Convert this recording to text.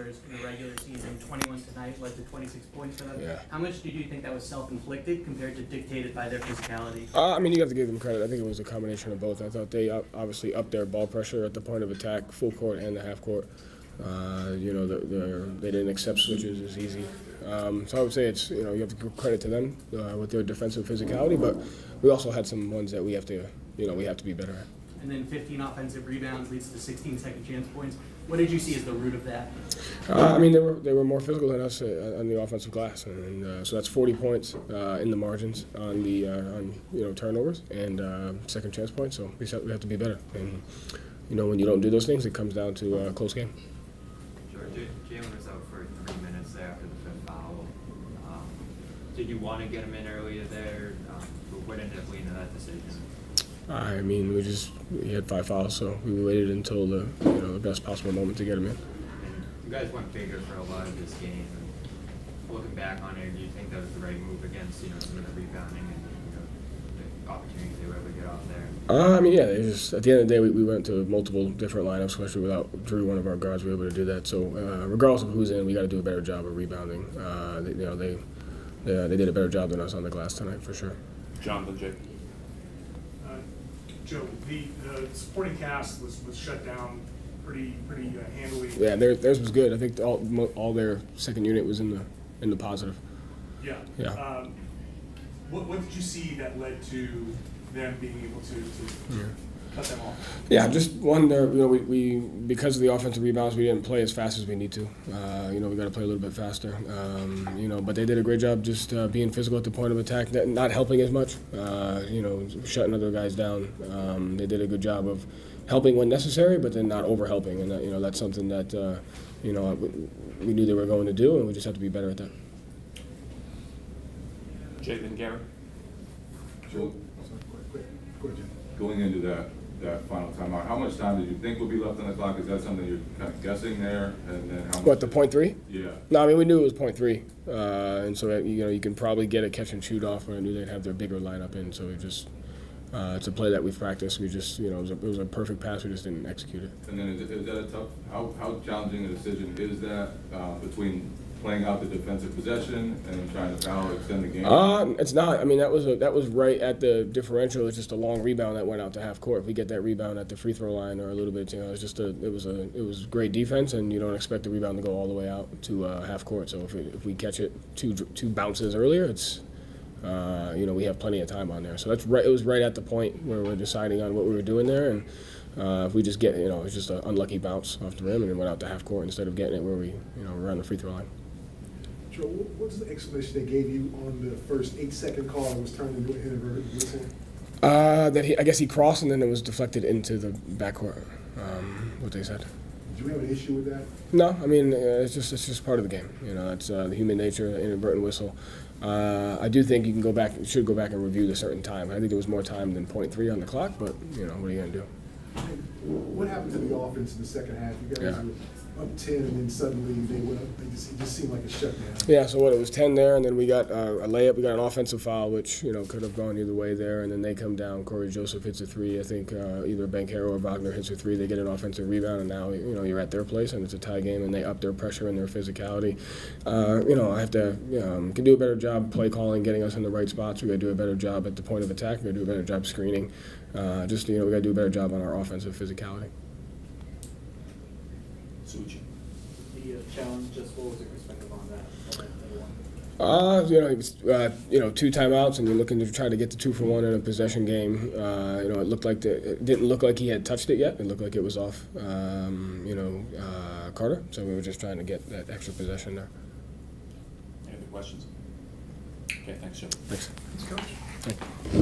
turnovers in the regular season. 21 tonight led to 26 points for them. Yeah. How much did you think that was self-inflicted compared to dictated by their physicality? I mean, you have to give them credit. I think it was a combination of both. I thought they obviously upped their ball pressure at the point of attack, full court and the half court. They didn't accept switches as easy. So I would say it's, you have to give credit to them with their defensive physicality, but we also had some ones that we have to be better at. And then 15 offensive rebounds leads to 16 second chance points. What did you see as the root of that? I mean, they were more physical than us on the offensive glass, and so that's 40 points in the margins on the turnovers and second chance points. So we have to be better. And when you don't do those things, it comes down to a close game. Sure. Jalen was out for 3 minutes there after the fifth foul. Did you want to get him in earlier there? What ended up leading to that decision? I mean, he had 5 fouls, so we waited until the best possible moment to get him in. And you guys went bigger for a lot of this game. And looking back on it, do you think that was the right move against some of the rebounding and the opportunities they were able to get off there? I mean, yeah. At the end of the day, we went to multiple different lineups, especially without Drew, one of our guards, we were able to do that. So regardless of who's in, we got to do a better job of rebounding. They did a better job than us on the glass tonight for sure. Jonathan, Jake. Joe, the supporting cast was shut down pretty handily. Yeah, theirs was good. I think all their second unit was in the positive. Yeah. Yeah. What did you see that led to them being able to cut them off? Yeah, just one there. We because of the offensive rebounds, we didn't play as fast as we need to. We got to play a little bit faster. But they did a great job just being physical at the point of attack, not helping as much. Shutting other guys down. They did a good job of helping when necessary, but then not over helping, and that's something that we knew they were going to do, and we just have to be better at that. Jake and Gary. Joe, going into that final timeout, how much time did you think would be left on the clock? Is that something you're kind of guessing there? And then how much? What, the .3? Yeah. No, I mean, we knew it was .3, and so you can probably get a catch and shoot off. I knew they'd have their bigger lineup in, so we just it's a play that we've practiced. We just it was a perfect pass. We just didn't execute it. And then is that a tough? How challenging a decision is that between playing out the defensive possession and trying to foul, extend the game? It's not. I mean, that was right at the differential. It's just a long rebound that went out to half court. If we get that rebound at the free throw line or a little bit, it was great defense, and you don't expect the rebound to go all the way out to half court. So if we catch it two bounces earlier, it's we have plenty of time on there. So that's right. It was right at the point where we're deciding on what we were doing there, and if we just get it was just an unlucky bounce off the rim and it went out to half court instead of getting it where we around the free throw line. Joe, what's the explanation they gave you on the first 8-second call that was turned into an inadvertent whistle? I guess he crossed and then it was deflected into the backcourt. What they said. Did you have an issue with that? No, I mean it's just part of the game. It's the human nature, inadvertent whistle. I do think you should go back and review the certain time. I think there was more time than .3 on the clock, but what are you gonna do? What happened to the offense in the second half? You guys were up 10, and then suddenly they went up. It just seemed like a shutdown. Yeah, so it was 10 there, and then we got a layup. We got an offensive foul, which could have gone either way there, and then they come down. Corey Joseph hits a 3. I think either Bankero or Wagner hits a 3. They get an offensive rebound, and now you're at their place, and it's a tie game, and they up their pressure and their physicality. I have to can do a better job play calling, getting us in the right spots. We got to do a better job at the point of attack. We got to do a better job screening. We got to do a better job on our offensive physicality. Suchi. The challenge, just what was your perspective on that? It was 2 timeouts, and you're looking to try to get to 2 for 1 in a possession game. It didn't look like he had touched it yet. It looked like it was off, Carter. So we were just trying to get that extra possession there. Any other questions? Okay, thanks, Joe. Thanks. Coach. Thank you.